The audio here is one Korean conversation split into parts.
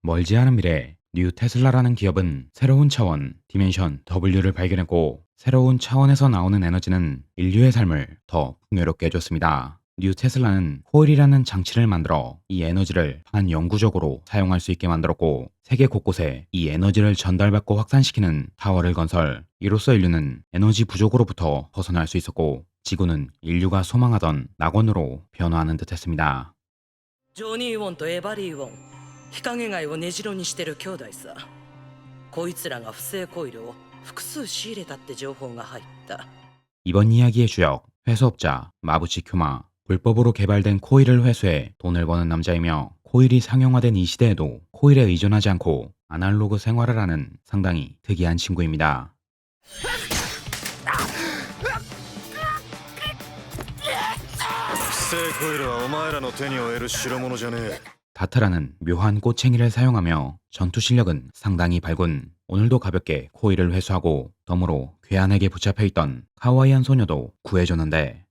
멀지 않은 미래 뉴 테슬라라는 기업은 새로운 차원 디멘션 W를 발견했고, 새로운 차원에서 나오는 에너지는 인류의 삶을 더 풍요롭게 해줬습니다. 뉴 테슬라는 코일이라는 장치를 만들어 이 에너지를 반영구적으로 사용할 수 있게 만들었고, 세계 곳곳에 이 에너지를 전달받고 확산시키는 타워를 건설, 이로써 인류는 에너지 부족으로부터 벗어날 수 있었고, 지구는 인류가 소망하던 낙원으로 변화하는 듯했습니다. ジョニー・ウォンとエバリー・ウォン、日陰貝を根城にしてる兄弟さ。こいつらが不正コイルを複数仕入れたって情報が入った。 이번 이야기의 주역, 회수업자 마부치 큐마, 불법으로 개발된 코일을 회수해 돈을 버는 남자이며, 코일이 상용화된 이 시대에도 코일에 의존하지 않고 아날로그 생활을 하는 상당히 특이한 친구입니다. 不正コイルはお前らの手に負える代物じゃねえ。 다트라는 묘한 꼬챙이를 사용하며 전투 실력은 상당히 발군. 오늘도 가볍게 코일을 회수하고 덤으로 괴한에게 붙잡혀 있던 카와이한 소녀도 구해줬는데,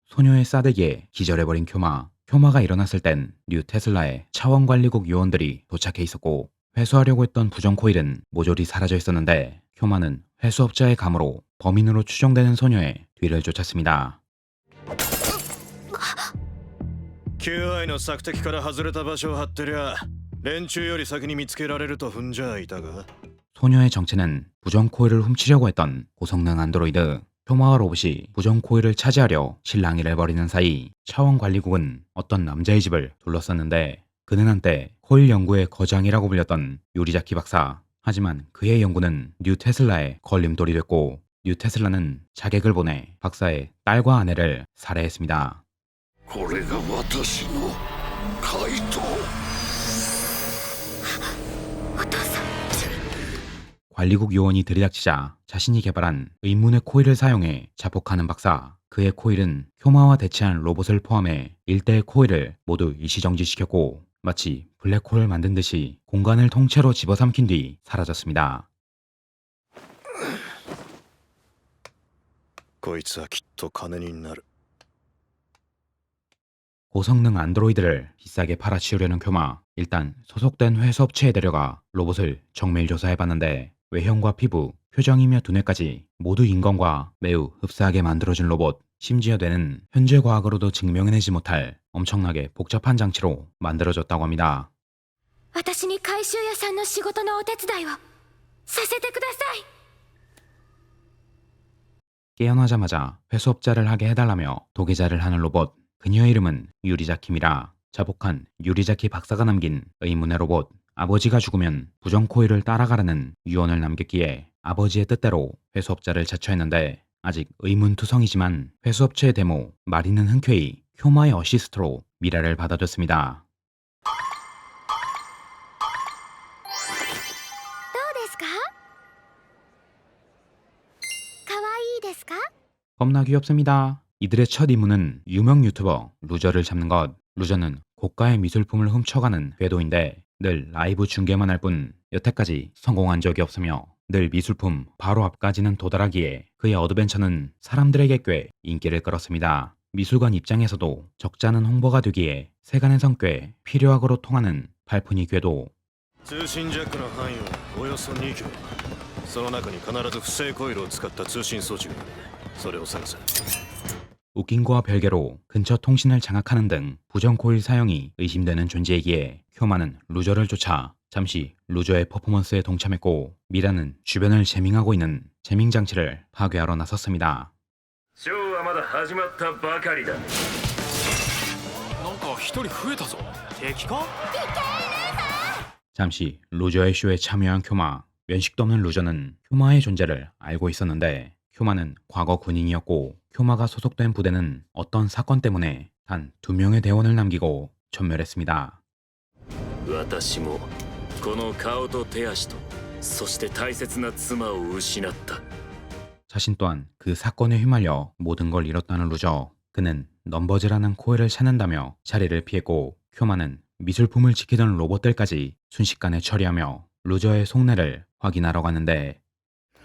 소녀의 싸대기에 기절해버린 쿄마. 쿄마가 일어났을 땐 뉴 테슬라의 차원관리국 요원들이 도착해 있었고, 회수하려고 했던 부정 코일은 모조리 사라져 있었는데, 쿄마는 회수업자의 감으로 범인으로 추정되는 소녀의 뒤를 쫓았습니다. 求愛の索敵から外れた場所を張ってりゃ連中より先に見つけられると踏んじゃいたが。 소녀의 정체는 부정 코일을 훔치려고 했던 고성능 안드로이드. 쿄마와 로봇이 부정 코일을 차지하려 실랑이를 벌이는 사이, 차원관리국은 어떤 남자의 집을 둘러쌌는데, 그는 한때 코일 연구의 거장이라고 불렸던 요리자키 박사. 하지만 그의 연구는 뉴 테슬라의 걸림돌이 됐고, 뉴 테슬라는 자객을 보내 박사의 딸과 아내를 살해했습니다. これが私の怪盗。 관리국 요원이 들이닥치자 자신이 개발한 의문의 코일을 사용해 자폭하는 박사. 그의 코일은 쿄마와 대치한 로봇을 포함해 일대의 코일을 모두 일시정지시켰고, 마치 블랙홀을 만든 듯이 공간을 통째로 집어삼킨 뒤 사라졌습니다. こいつはきっと金になる。 고성능 안드로이드를 비싸게 팔아치우려는 쿄마. 일단 소속된 회수업체에 데려가 로봇을 정밀 조사해봤는데, 외형과 피부, 표정이며 두뇌까지 모두 인간과 매우 흡사하게 만들어준 로봇. 심지어 뇌는 현재 과학으로도 증명해내지 못할 엄청나게 복잡한 장치로 만들어졌다고 합니다. 私に回収屋さんの仕事のお手伝いをさせてください。 깨어나자마자 회수업자를 하게 해달라며 도계자를 하는 로봇. 그녀의 이름은 유리자키미라. 자폭한 유리자키 박사가 남긴 의문의 로봇. 아버지가 죽으면 부정 코일을 따라가라는 유언을 남겼기에 아버지의 뜻대로 회수업자를 자처했는데, 아직 의문투성이지만 회수업체의 데모 마리는 흔쾌히 쿄마의 어시스트로 미라를 받아줬습니다. どうですか？かわいいですか？ 겁나 귀엽습니다. 이들의 첫 임무는 유명 유튜버 루저를 잡는 것. 루저는 고가의 미술품을 훔쳐가는 궤도인데, 늘 라이브 중계만 할 뿐 여태까지 성공한 적이 없으며, 늘 미술품 바로 앞까지는 도달하기에 그의 어드벤처는 사람들에게 꽤 인기를 끌었습니다. 미술관 입장에서도 적잖은 홍보가 되기에 세간에선 꽤 필요하고로 통하는 팔푼이 궤도. 通信ジャックの範囲はおよそ2キロ。その中に必ず不正コイルを使った通信装置がある。それを探せ。 웃긴 거와 별개로 근처 통신을 장악하는 등 부정 코일 사용이 의심되는 존재이기에 쿄마는 루저를 쫓아 잠시 루저의 퍼포먼스에 동참했고, 미라는 주변을 재밍하고 있는 재밍 장치를 파괴하러 나섰습니다. ショーはまだ始まったばかりだ。なんか一人増えたぞ。敵か？ 잠시 루저의 쇼에 참여한 쿄마. 면식도 없는 루저는 쿄마의 존재를 알고 있었는데, 쿄마는 과거 군인이었고, 쿄마가 소속된 부대는 어떤 사건 때문에 단 2명의 대원을 남기고 전멸했습니다. 私もこの顔と手足とそして大切な妻を失った。 자신 또한 그 사건에 휘말려 모든 걸 잃었다는 루저. 그는 넘버즈라는 코일을 찾는다며 자리를 피했고, 쿄마는 미술품을 지키던 로봇들까지 순식간에 처리하며 루저의 속내를 확인하러 가는데,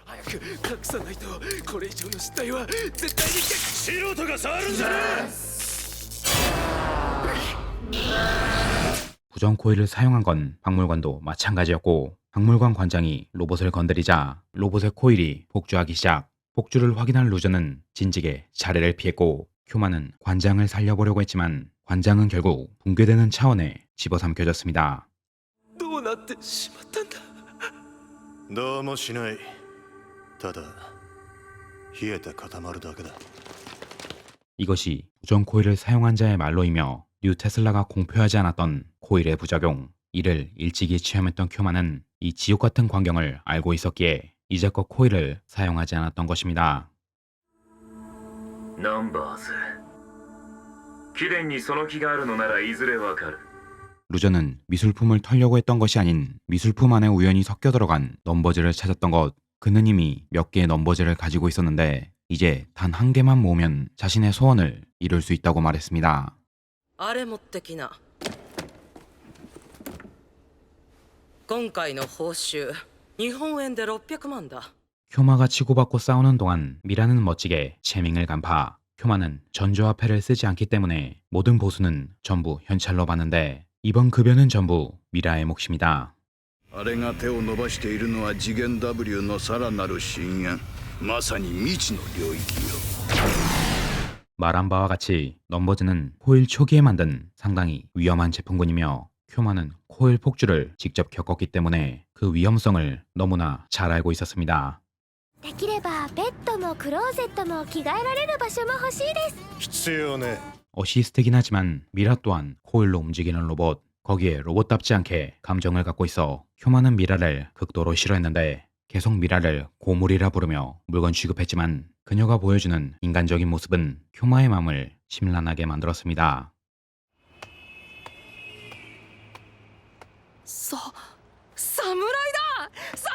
早く隠さないとこれ以上の失態は絶対に素人が触るんじゃねえ。 부정 코일을 사용한 건 박물관도 마찬가지였고 박물관 관장이 로봇을 건드리자 로봇의 코일이 폭주하기 시작. 폭주를 확인한 루저는 진즉에 자리를 피했고 큐마는 관장을 살려보려고 했지만 관장은 결국 붕괴되는 차원에 집어삼켜졌습니다. どうなってしまったんだ。どうもしない。ただ冷えて固まるだけだ。 이것이 부정 코일을 사용한 자의 말로이며 뉴 테슬라가 공표하지 않았던 코일의 부작용. 이를 일찍이 체험했던 큐마는 이 지옥 같은 광경을 알고 있었기에 이제껏 코일을 사용하지 않았던 것입니다. ナンバーズ貴殿にその気があるのならいずれわかる。 루저는 미술품을 털려고 했던 것이 아닌 미술품 안에 우연히 섞여 들어간 넘버즈를 찾았던 것. 그는 이미 몇 개의 넘버즈를 가지고 있었는데 이제 단 한 개만 모으면 자신의 소원을 이룰 수 있다고 말했습니다. あれ持ってきな。今回の報酬日本円で600万だ。 큐마가 치고받고 싸우는 동안 미라는 멋지게 체밍을 간파. 큐마는 전조화폐를 쓰지 않기 때문에 모든 보수는 전부 현찰로 받는데 이번 급여는 전부 미라의 몫입니다. あれが手を伸ばしているのは次元 W のさらなる深淵、まさに未知の領域よ。 말한 바와 같이 넘버즈는 코일 초기에 만든 상당히 위험한 제품군이며 큐마는 코일 폭주를 직접 겪었기 때문에 그 위험성을 너무나 잘 알고 있었습니다. できればベッドもクローゼットも着替えられる場所も欲しいです。必要ね。 어시스트긴 하지만 미라 또한 코일로 움직이는 로봇. 거기에 로봇답지 않게 감정을 갖고 있어 큐마는 미라를 극도로 싫어했는데 계속 미라를 고물이라 부르며 물건 취급했지만 그녀가 보여주는 인간적인 모습은 큐마의 마음을 심란하게 만들었습니다. 侍だ。侍。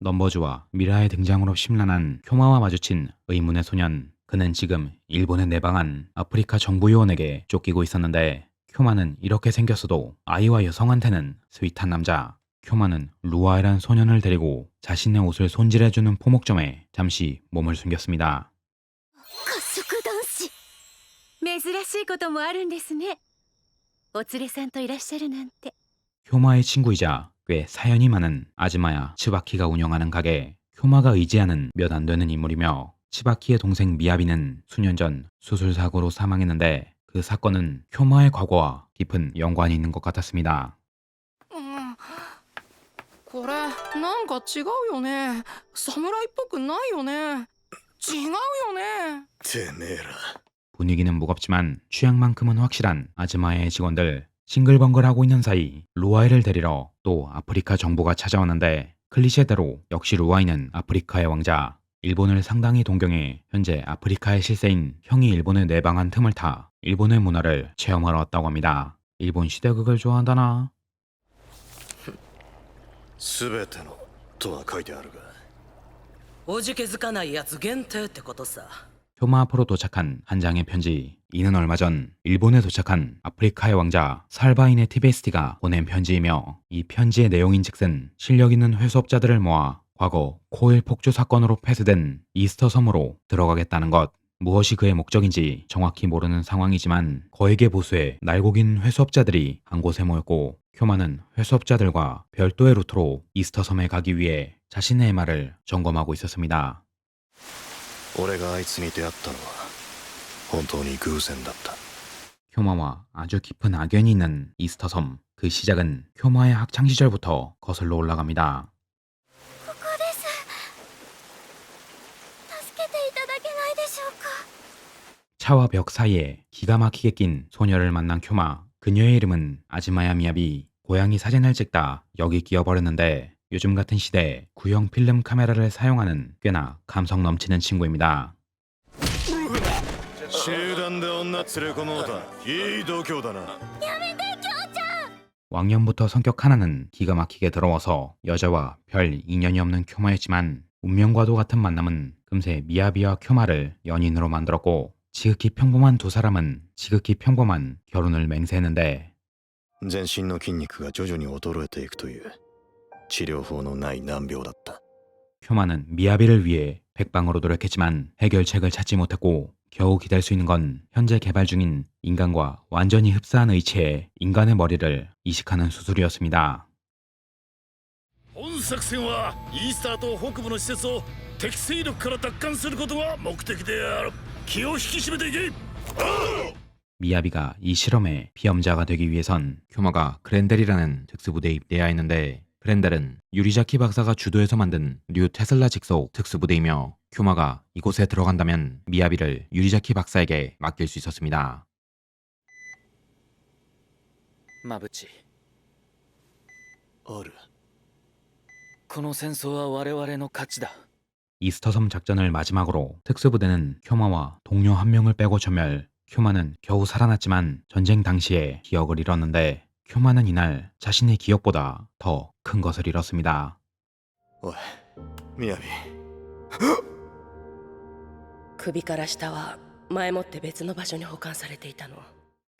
넘버즈와 미라의 등장으로 심란한 큐마와 마주친 의문의 소년. 그는 지금 일본에 내방한 아프리카 정부 요원에게 쫓기고 있었는데 큐마는 이렇게 생겼어도 아이와 여성한테는 스윗한 남자. 큐마는 루아이란 소년을 데리고 자신의 옷을 손질해주는 포목점에 잠시 몸을 숨겼습니다. 褐色男子珍しいこともあるんですね。お連れさんといらっしゃるなんて。 큐마의 친구이자 꽤 사연이 많은 아즈마야 츠바키가 운영하는 가게. 큐마가 의지하는 몇 안 되는 인물이며 츠바키의 동생 미야비는 수년 전 수술사고로 사망했는데 그 사건은 큐마의 과거와 깊은 연관이 있는 것 같았습니다. これなんか違うよね。侍っぽくないよね。違うよね。てめえら。 분위기는 무겁지만 취향만큼은 확실한 아즈마야의 직원들. 싱글벙글하고 있는 사이 루아이를 데리러 또 아프리카 정부가 찾아왔는데 클리셰대로 역시 루아이는 아프리카의 왕자. 일본을 상당히 동경해 현재 아프리카의 실세인 형이 일본에 내방한 틈을 타 일본의 문화를 체험하러 왔다고 합니다. 일본 시대극을 좋아한다나? 全てのとは書いてあるが。おじけづかないやつ限定ってことさ。 큐마 앞으로 도착한 한 장의 편지. 이는 얼마 전 일본에 도착한 아프리카의 왕자 살바인의 티베스티가 보낸 편지이며 이 편지의 내용인즉슨 실력 있는 회수업자들을 모아 과거 코일 폭주 사건으로 폐쇄된 이스터 섬으로 들어가겠다는 것. 무엇이 그의 목적인지 정확히 모르는 상황이지만 거액의 보수에 날고긴 회수업자들이 한 곳에 모였고 큐마는 회수업자들과 별도의 루트로 이스터 섬에 가기 위해 자신의 말을 점검하고 있었습니다. 俺があいつに出会ったのは本当に偶然だった。 큐마와 아주 깊은 악연이 있는 이스터 섬. 그 시작은 큐마의 학창 시절부터 거슬러 올라갑니다. ここです。助けていただけないでしょうか。 차와 벽 사이에 기가 막히게 낀 소녀를 만난 큐마. 그녀의 이름은 아즈마야 미야비. 고양이 사진을 찍다 여기 끼어버렸는데 요즘 같은 시대에 구형 필름 카메라를 사용하는 꽤나 감성 넘치는 친구입니다. 集団で女連れ込もうといい度胸だな。 왕년부터 성격 하나는 기가 막히게 더러워서 여자와 별 인연이 없는 큐마였지만 운명과도 같은 만남은 금세 미야비와 큐마를 연인으로 만들었고 지극히 평범한 두 사람은 지극히 평범한 결혼을 맹세했는데 全身の筋肉が徐々に衰えていくという治療法のない難病だった。 쿄마는 미야비를 위해 백방으로 노력했지만 해결책을 찾지 못했고 겨우 기댈 수 있는 건 현재 개발 중인 인간과 완전히 흡사한 의체의 인간의 머리를 이식하는 수술이었습니다. 本作戦はイースター島北部の施設を敵勢力から奪還することが目的である。気を引き締めていけ。 미야비가 이 실험의 피험자가 되기 위해선 쿄마가 그렌델이라는 특수부대에 입대해야 했는데 그렌델은 유리자키 박사가 주도해서 만든 류 테슬라 직속 특수부대이며 쿄마가 이곳에 들어간다면 미야비를 유리자키 박사에게 맡길 수 있었습니다. マブチ、ある。この戦争は我々の勝ちだ。 이스터섬 작전을 마지막으로 특수부대는 쿄마와 동료 한 명을 빼고 전멸. 쿄마는 겨우 살아났지만 전쟁 당시에 기억을 잃었는데 쿄마는 이날 자신의 기억보다 더 큰 것을 잃었습니다. おい、みやび。首から下は前もって別の場所に保管されていたの。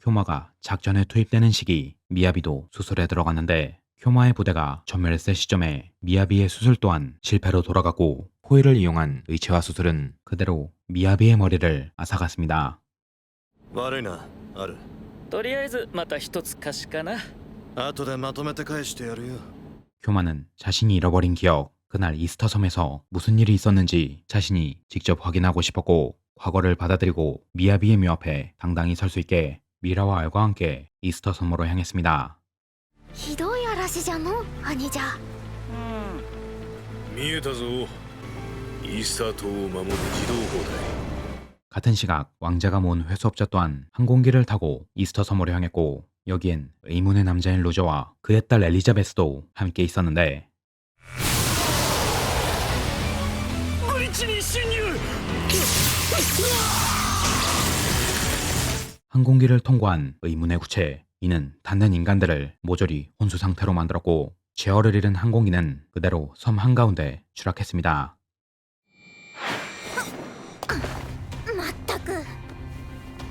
쿄마가 작전에 투입되는 시기 미야비도 수술에 들어갔는데 쿄마의 부대가 전멸했을 시점에 미야비의 수술 또한 실패로 돌아갔고 코일을 이용한 의체화 수술은 그대로 미야비의 머리를 앗아갔습니다. 悪いな、ある。とりあえずまた一つ貸しかな。後でまとめて返してやるよ。 쿄마는 자신이 잃어버린 기억, 그날 이스터섬에서 무슨 일이 있었는지 자신이 직접 확인하고 싶었고 과거를 받아들이고 미야비의 묘 앞에 당당히 설 수 있게 미라와 알과 함께 이스터섬으로 향했습니다. ひどい嵐じゃの兄じゃ。見えたぞ。イースター島を守る自動砲台。 같은 시각 왕자가 모은 회수업자 또한 항공기를 타고 이스터섬으로 향했고 여기엔 의문의 남자인 루저와 그의 딸 엘리자베스도 함께 있었는데 ブリッジに侵入。 항공기를 통과한 의문의 구체. 이는 닿는 인간들을 모조리 혼수 상태로 만들었고 제어를 잃은 항공기는 그대로 섬 한가운데 추락했습니다. まったく。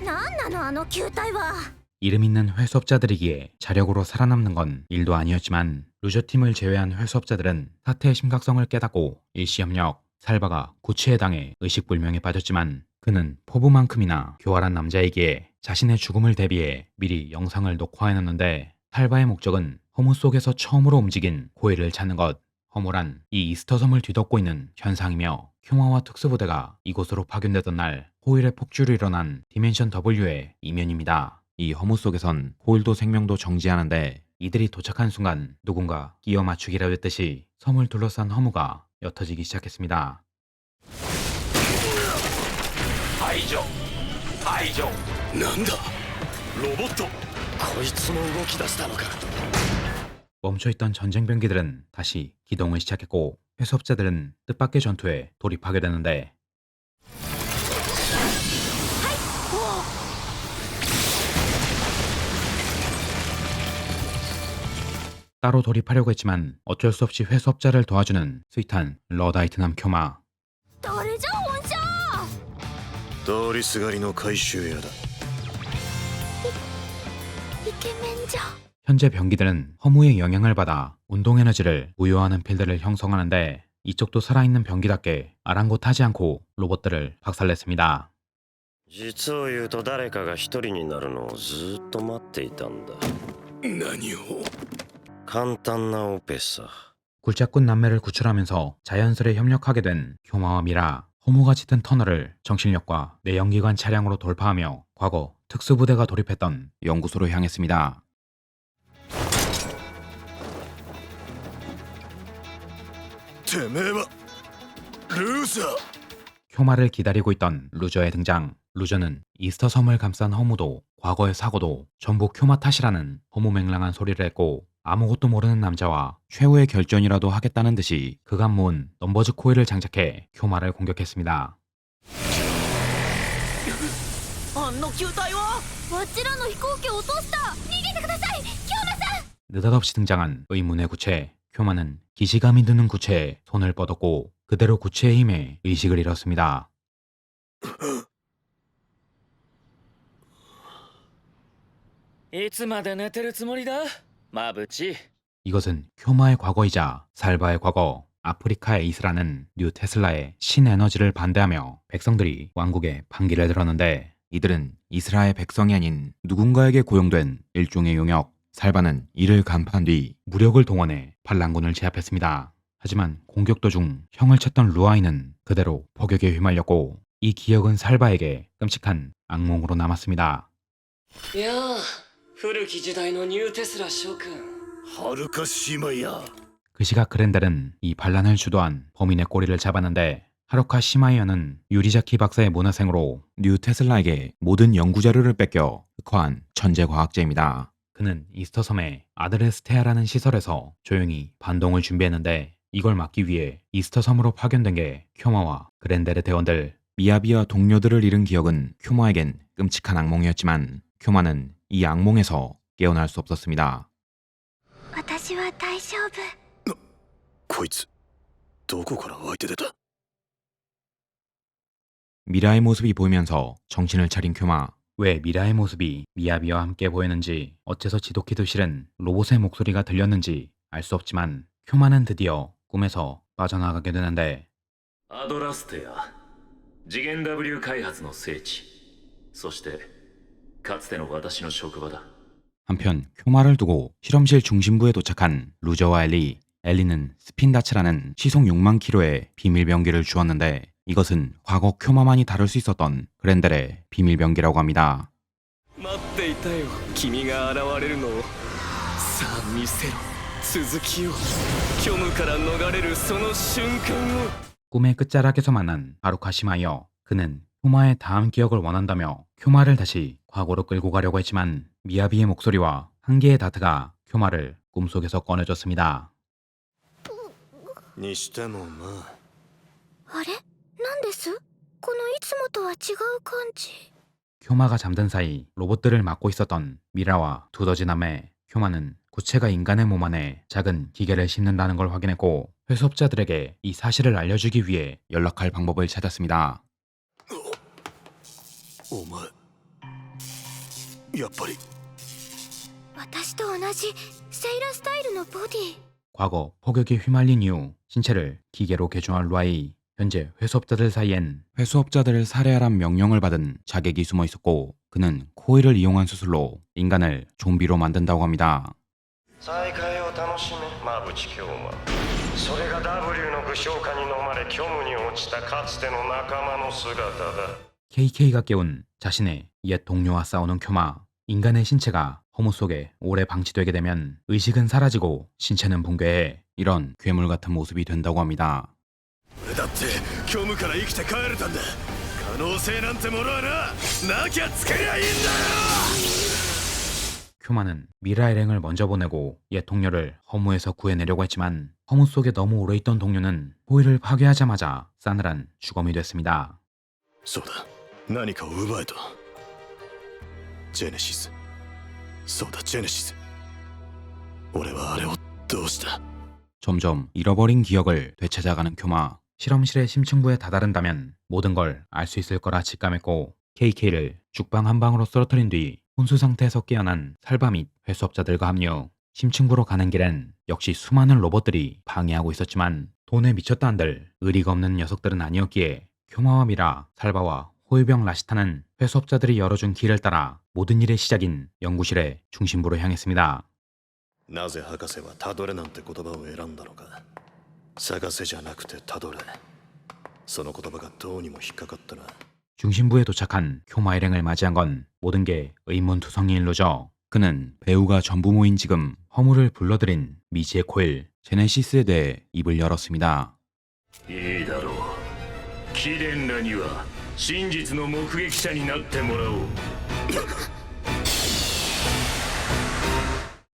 なんなのあの球体は。 이름 있는 회수업자들이기에 자력으로 살아남는 건 일도 아니었지만 루저팀을 제외한 회수업자들은 사태의 심각성을 깨닫고 일시협력. 살바가 구치에 당해 의식불명에 빠졌지만 그는 포부만큼이나 교활한 남자이기에 자신의 죽음을 대비해 미리 영상을 녹화해놨는데 살바의 목적은 허무 속에서 처음으로 움직인 코일을 찾는 것. 허무란 이 이스터섬을 뒤덮고 있는 현상이며 쿄마와 특수부대가 이곳으로 파견되던 날 호일의 폭주로 일어난 디멘션 W의 이면입니다. 이 허무 속에선 호일도 생명도 정지하는데 이들이 도착한 순간 누군가 끼어 맞추기라 했듯이 섬을 둘러싼 허무가 옅어지기 시작했습니다. なんだ、ロボット。こいつも動き出したのか。 멈춰있던 전쟁병기들은 다시 기동을 시작했고 회수업자들은 뜻밖의 전투에 돌입하게 되는데 따로 돌입하려고 했지만 어쩔 수 없이 회수업자를 도와주는 스윗한 러다이트남 쿄마. 誰じゃほんじゃ。通りすがりの回収屋だ。イケメンじゃ。 현재 병기들은 허무의 영향을 받아 운동 에너지를 부여하는 필드를 형성하는데 이쪽도 살아있는 병기답게 아랑곳하지 않고 로봇들을 박살냈습니다. 実を言うと誰かが一人になるのをずっと待っていたんだ。何を。簡単なオペさ。 굴착군 남매를 구출하면서 자연스레 협력하게 된 쿄마와 미라. 허무가 짙은 터널을 정신력과 내연기관 차량으로 돌파하며 과거 특수부대가 돌입했던 연구소로 향했습니다. てめえはルーザー。 쿄마를 기다리고 있던 루저의 등장. 루저는 이스터섬을 감싼 허무도 과거의 사고도 전부 쿄마 탓이라는 허무맹랑한 소리를 했고 아무것도 모르는 남자와 최후의 결전이라도 하겠다는 듯이 그간 모은 넘버즈 코일을 장착해 쿄마를 공격했습니다. あの球体は。あちらの飛行機を落とした。逃げてください、キョウマさん。 느닷없이 등장한 의문의 구체. 쿄마는 기시감이 드는 구체에 손을 뻗었고 그대로 구체의 힘에 의식을 잃었습니다. いつまで寝てるつもりだマブチ。 이것은 쿄마의 과거이자 살바의 과거, 아프리카의 이스라는 뉴 테슬라의 신에너지를 반대하며 백성들이 왕국에 반기를 들었는데, 이들은 이스라의 백성이 아닌 누군가에게 고용된 일종의 용역, 살바는 이를 간파한 뒤 무력을 동원해 반란군을 제압했습니다. 하지만 공격 도중 형을 쳤던 루아이는 그대로 폭격에 휘말렸고, 이 기억은 살바에게 끔찍한 악몽으로 남았습니다. いやあ古き時代のニューテスラ諸君はるか島や 그 시각 그렌델은 이 반란을 주도한 범인의 꼬리를 잡았는데, 하루카 시마이어는 유리자키 박사의 문화생으로 뉴 테슬라에게 모든 연구 자료를 뺏겨 흑화한 천재 과학자입니다. 그는 이스터섬의 아드레스테아라는 시설에서 조용히 반동을 준비했는데, 이걸 막기 위해 이스터섬으로 파견된 게 쿄마와 그렌델의 대원들. 미야비와 동료들을 잃은 기억은 쿄마에겐 끔찍한 악몽이었지만, 쿄마는 이 악몽에서 깨어날 수 없었습니다. 私は大丈夫。こいつどこから湧いて出た 미라의 모습이 보이면서 정신을 차린 쿄마. 왜 미라의 모습이 미야비와 함께 보였는지, 어째서 지독히도 싫은 로봇의 목소리가 들렸는지 알 수 없지만, 쿄마는 드디어 꿈에서 빠져나가게 되는데, アドラステア次元 W 開発の聖地そしてかつての私の職場だ 한편 쿄마를 두고 실험실 중심부에 도착한 루저와 엘리. 엘리는 스핀다츠라는 시속 6만 킬로의 비밀 병기를 주었는데, 이것은 과거 쿄마만이 다룰 수 있었던 그렌델의 비밀 병기라고 합니다. 待っていたよ君が現れるのをさあ見せろ続きを虚無から逃れるその瞬間を 꿈의 끝자락에서 만난 하루카 시마이어. 그는 쿄마의 다음 기억을 원한다며 쿄마를 다시 과거로 끌고 가려고 했지만, 미야비의 목소리와 한계의 다트가 쿄마를 꿈속에서 꺼내줬습니다. にしてもまああれなんですこのいつもとは違う感じ。 쿄마가 잠든 사이 로봇들을 맡고 있었던 미라와 두더지 남매. 쿄마는 구체가 인간의 몸 안에 작은 기계를 심는다는 걸 확인했고, 회수업자들에게 이 사실을 알려주기 위해 연락할 방법을 찾았습니다. お前やっぱり私と同じセイラスタイルのボディ。 과거 폭격에 휘말린 이후 신체를 기계로 개조한 루아이. 현재 회수업자들 사이엔 회수업자들을 살해하란 명령을 받은 자객이 숨어 있었고, 그는 코일을 이용한 수술로 인간을 좀비로 만든다고 합니다. 再会を楽しめ馬淵京馬それが W の具象化に飲まれ虚無に落ちたかつての仲間の姿だ KK가 깨운 자신의 옛 동료와 싸우는 쿄마. 인간의 신체가 허무 속에 오래 방치되게 되면 의식은 사라지고 신체는 붕괴해 이런 괴물 같은 모습이 된다고 합니다. 俺だって虚無から生きて帰れたんだ可能性なんてものはなきゃ作りゃいいんだよ 쿄마는 미라 일행을 먼저 보내고 옛 동료를 허무에서 구해내려고 했지만, 허무 속에 너무 오래 있던 동료는 호일을 파괴하자마자 싸늘한 주검이 됐습니다. そうだ何かを奪えとジェネシスそうだジェネシス俺はあれをどうした 점점 잃어버린 기억을 되찾아가는 쿄마. 실험실의 심층부에 다다른다면 모든 걸 알 수 있을 거라 직감했고, KK를 죽방 한 방으로 쓰러뜨린 뒤 혼수 상태에서 깨어난 살바 및 회수업자들과 합류. 심층부로 가는 길엔 역시 수많은 로봇들이 방해하고 있었지만, 돈에 미쳤다 한들 의리가 없는 녀석들은 아니었기에 쿄마와 미라, 살바와 호위병 라시타는 회수업자들이 열어준 길을 따라 모든 일의 시작인 연구실의 중심부로 향했습니다. なぜ博士はたどれなんて言葉を選んだのか探せじゃなくてたどれその言葉がどうにも引っかかったな 중심부에 도착한 쿄마 일행을 맞이한 건 모든 게 의문투성이인 일로죠. 그는 배우가 전부 모인 지금 허물을 불러들인 미지의 코일 제네시스에 대해 입을 열었습니다. いいだろう貴殿らには真実の目撃者になってもらおう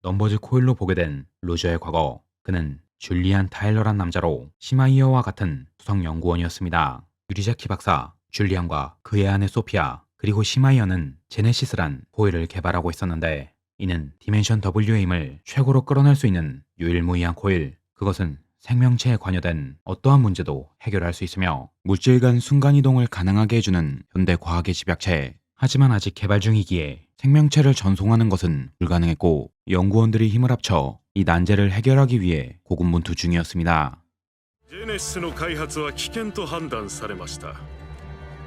넘버즈 코일로 보게 된 루저의 과거. 그는 줄리안 타일러란 남자로 시마이어와 같은 수석 연구원이었습니다. 유리자키 박사, 줄리안과 그의 아내 소피아, 그리고 시마이어는 제네시스란 코일을 개발하고 있었는데, 이는 디멘션 W의 힘을 최고로 끌어낼 수 있는 유일무이한 코일. 그것은 생명체에 관여된 어떠한 문제도 해결할 수 있으며 물질 간 순간이동을 가능하게 해주는 현대 과학의 집약체. 하지만 아직 개발 중이기에 생명체를 전송하는 것은 불가능했고, 연구원들이 힘을 합쳐 이 난제를 해결하기 위해 고군분투 중이었습니다. ジェネシスの開発は危険と判断されました。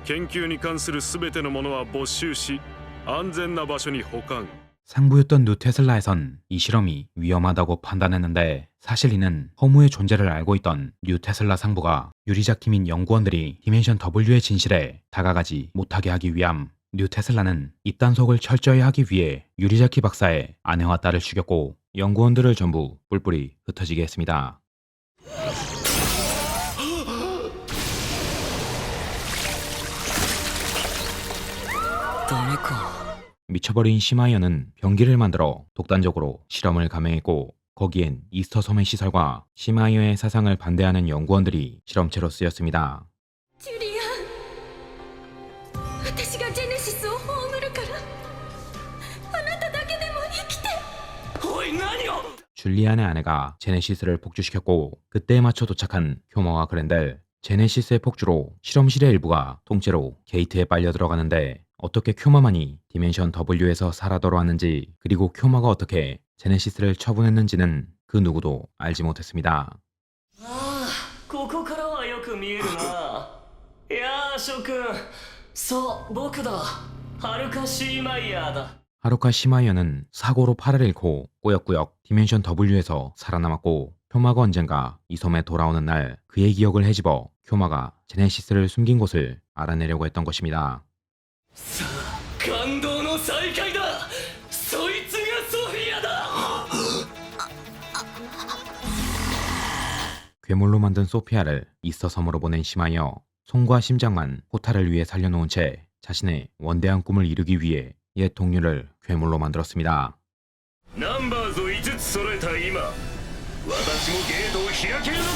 研究に関する全てのものは没収し、安全な場所に保管。 상부였던 뉴 테슬라에선 이 실험이 위험하다고 판단했는데 사실 이는 허무의 존재를 알고 있던 뉴 테슬라 상부가 유리자킴인 연구원들이 디멘션 W의 진실에 다가가지 못하게 하기 위함 뉴 테슬라는 입단속을 철저히 하기 위해 유리자키 박사의 아내와 딸을 죽였고 연구원들을 전부 뿔뿔이 흩어지게 했습니다. 미쳐버린 시마이어는 병기를 만들어 독단적으로 실험을 감행했고 거기엔 이스터 섬의 시설과 시마이어의 사상을 반대하는 연구원들이 실험체로 쓰였습니다. ジュリアン、私がジェネシスを葬るから、あなただけでも生きて。 줄리안의 아내가 제네시스를 폭주시켰고 그때에 맞춰 도착한 쿄마와 그렌델 제네시스의 폭주로 실험실의 일부가 통째로 게이트에 빨려 들어가는데 어떻게 쿄마만이 디멘션 W에서 살아 돌아왔는지 그리고 쿄마가 어떻게 제네시스를 처분했는지는 그 누구도 알지 못했습니다. ここからはよく見えるな。いやー諸君、そう僕だ。ハルカ・シーマイヤーだ。 하루카 시마이어는 사고로 팔을 잃고 꾸역꾸역 디멘션 W에서 살아남았고 쿄마가 언젠가 이 섬에 돌아오는 날 그의 기억을 헤집어 쿄마가 제네시스를 숨긴 곳을 알아내려고 했던 것입니다. さあ感動の再会だ。そいつがソフィアだ。 괴물로 만든 소피아를 이스터 섬으로 보낸 시마이어 손과 심장만 호타를 위해 살려놓은 채 자신의 원대한 꿈을 이루기 위해 옛 동료를 괴물로 만들었습니다. ナンバーズを5つ揃えた今、私もゲートを開けるのだ。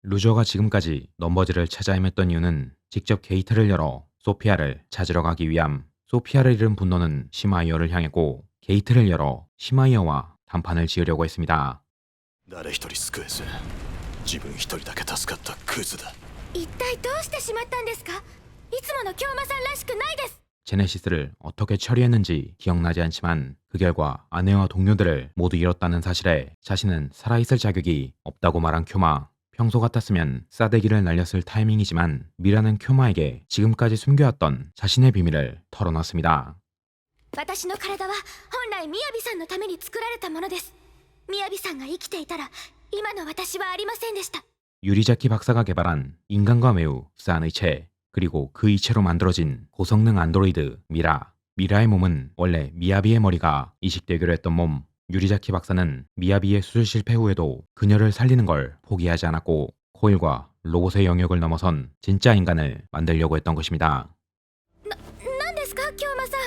루저가 지금까지 넘버즈를 찾아 헤맸던 이유는 직접 게이트를 열어 소피아를 찾으러 가기 위함. 소피아를 잃은 분노는 시마이어를 향했고 게이트를 열어 시마이어와談判을 지으려고 했습니다. 誰一人救えず自分一人だけ助かったクズだ。一体どうしてしまったんですか。いつもの京馬さんらしくないです。 제네시스를 어떻게 처리했는지 기억나지 않지만 그 결과 아내와 동료들을 모두 잃었다는 사실에 자신은 살아있을 자격이 없다고 말한 쿄마. 평소 같았으면 싸대기를 날렸을 타이밍이지만 미라는 쿄마에게 지금까지 숨겨왔던 자신의 비밀을 털어놨습니다. 私の体は本来みやびさんのために作られたものです。みやびさんが生きていたら今の私はありませんでした。 유리자키 박사가 개발한 인간과 매우 흡사한 의체 그리고 그 이체로 만들어진 고성능 안드로이드 미라의 몸은 원래 미야비의 머리가 이식되기로 했던 몸. 유리자키 박사는 미야비의 수술 실패 후에도 그녀를 살리는 걸 포기하지 않았고 코일과 로봇의 영역을 넘어선 진짜 인간을 만들려고 했던 것입니다. 何ですか京馬さん。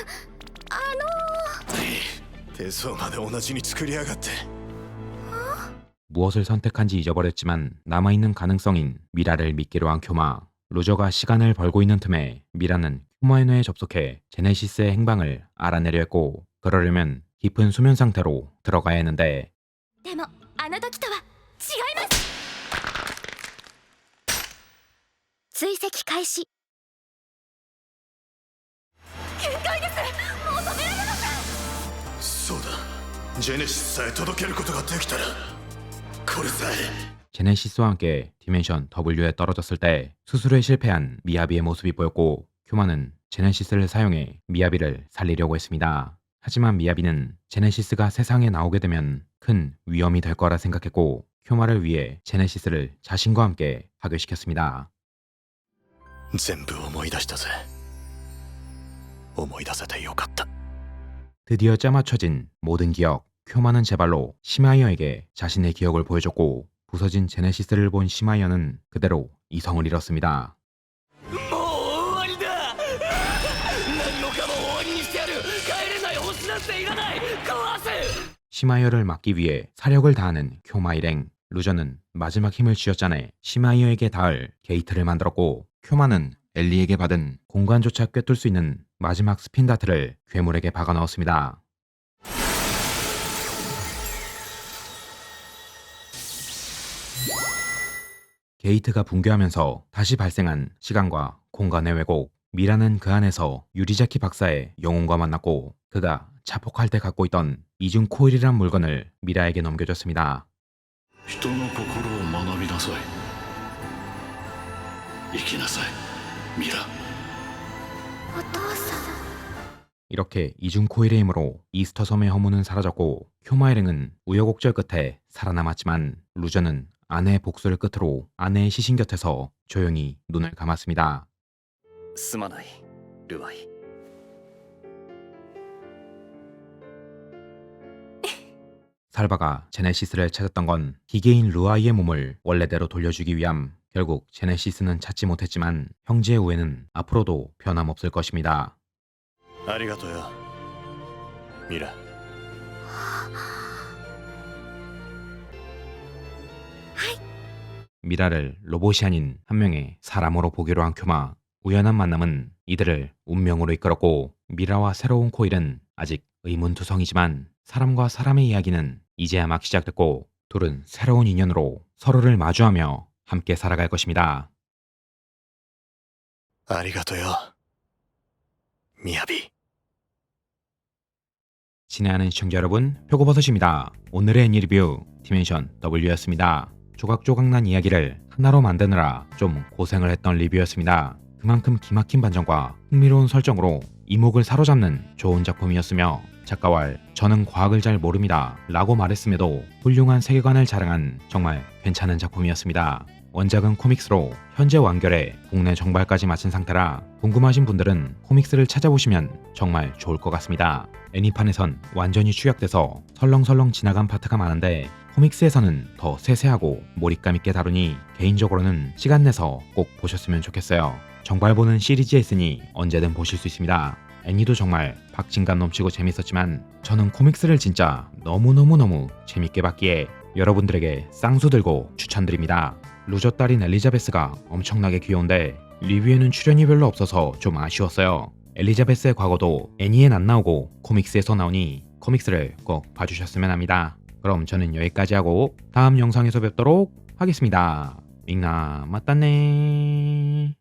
手相まで同じに作りやがって。 무엇을 선택한지 잊어버렸지만 남아있는 가능성인 미라를 믿기로 한 쿄마. 루저가 시간을 벌고 있는 틈에 미라는 쿄마의 접속해 제네시스의 행방을 알아내려 했고 그러려면 깊은 수면 상태로 들어가야 했는데 でもあの時とは違います。追跡開始。限界です。もう止められません。そうだ、ジェネシスさえ届けることができたらこれさえ。 제네시스와 함께 디멘션 W에 떨어졌을 때 수술에 실패한 미야비의 모습이 보였고 쿄마는 제네시스를 사용해 미야비를 살리려고 했습니다. 하지만 미야비는 제네시스가 세상에 나오게 되면 큰 위험이 될 거라 생각했고 쿄마를 위해 제네시스를 자신과 함께 파괴시켰습니다. 全部思い出したぜ。思い出せてよかった。 드디어 짜맞춰진 모든 기억. 쿄마는 제발로 시마이어에게 자신의 기억을 보여줬고 부서진 제네시스를 본 시마이어는 그대로 이성을 잃었습니다. もう終わりだ。何もかも終わりにしてやる。帰れない星なんていらない。壊せ。 시마이어를 막기 위해 사력을 다하는 쿄마 일행. 루저는 마지막 힘을 쥐어짜내 시마이어에게 닿을 게이트를 만들었고 쿄마는 엘리에게 받은 공간조차 꿰뚫을 수 있는 마지막 스핀다트를 괴물에게 박아 넣었습니다. 게이트가 붕괴하면서 다시 발생한 시간과 공간의 왜곡. 미라는 그 안에서 유리자키 박사의 영혼과 만났고 그가 자폭할 때 갖고 있던 이중 코일이란 물건을 미라에게 넘겨줬습니다. 人の心を学びなさい生きなさいミラお父さん 이렇게 이중 코일의 힘으로 이스터 섬의 허무는 사라졌고 효마이랭은 우여곡절 끝에 살아남았지만 루저는 아내의 복수를 끝으로 아내의 시신 곁에서 조용히 눈을 감았습니다. すまないルヴァイ 살바가 제네시스를 찾았던 건 기계인 루아이의 몸을 원래대로 돌려주기 위함. 결국 제네시스는 찾지 못했지만 형제의 우애는 앞으로도 변함없을 것입니다. ありがとうよミラ 미라를 로봇이 아닌 한 명의 사람으로 보기로 한 큐마. 우연한 만남은 이들을 운명으로 이끌었고 미라와 새로운 코일은 아직 의문투성이지만 사람과 사람의 이야기는 이제야 막 시작됐고 둘은 새로운 인연으로 서로를 마주하며 함께 살아갈 것입니다. ありがとうよミヤビ 친애하는 시청자 여러분, 표고버섯입니다. 오늘의 애니리뷰 디멘션 W였습니다. 조각조각난 이야기를 하나로 만드느라 좀 고생을 했던 리뷰였습니다. 그만큼 기막힌 반전과 흥미로운 설정으로 이목을 사로잡는 좋은 작품이었으며 작가왈 저는 과학을 잘 모릅니다 라고 말했음에도 훌륭한 세계관을 자랑한 정말 괜찮은 작품이었습니다. 원작은 코믹스로 현재 완결에 국내 정발까지 마친 상태라 궁금하신 분들은 코믹스를 찾아보시면 정말 좋을 것 같습니다. 애니판에선 완전히 축약돼서 설렁설렁 지나간 파트가 많은데 코믹스에서는 더 세세하고 몰입감 있게 다루니 개인적으로는 시간 내서 꼭 보셨으면 좋겠어요. 정발보는 시리즈에 있으니 언제든 보실 수 있습니다. 애니도 정말 박진감 넘치고 재밌었지만 저는 코믹스를 진짜 너무너무 재밌게 봤기에 여러분들에게 쌍수 들고 추천드립니다. 루저 딸인 엘리자베스가 엄청나게 귀여운데 리뷰에는 출연이 별로 없어서 좀 아쉬웠어요. 엘리자베스의 과거도 애니엔 안 나오고 코믹스에서 나오니 코믹스를 꼭 봐주셨으면 합니다. 그럼 저는 여기까지 하고 다음 영상에서 뵙도록 하겠습니다. 밍나 맞다네.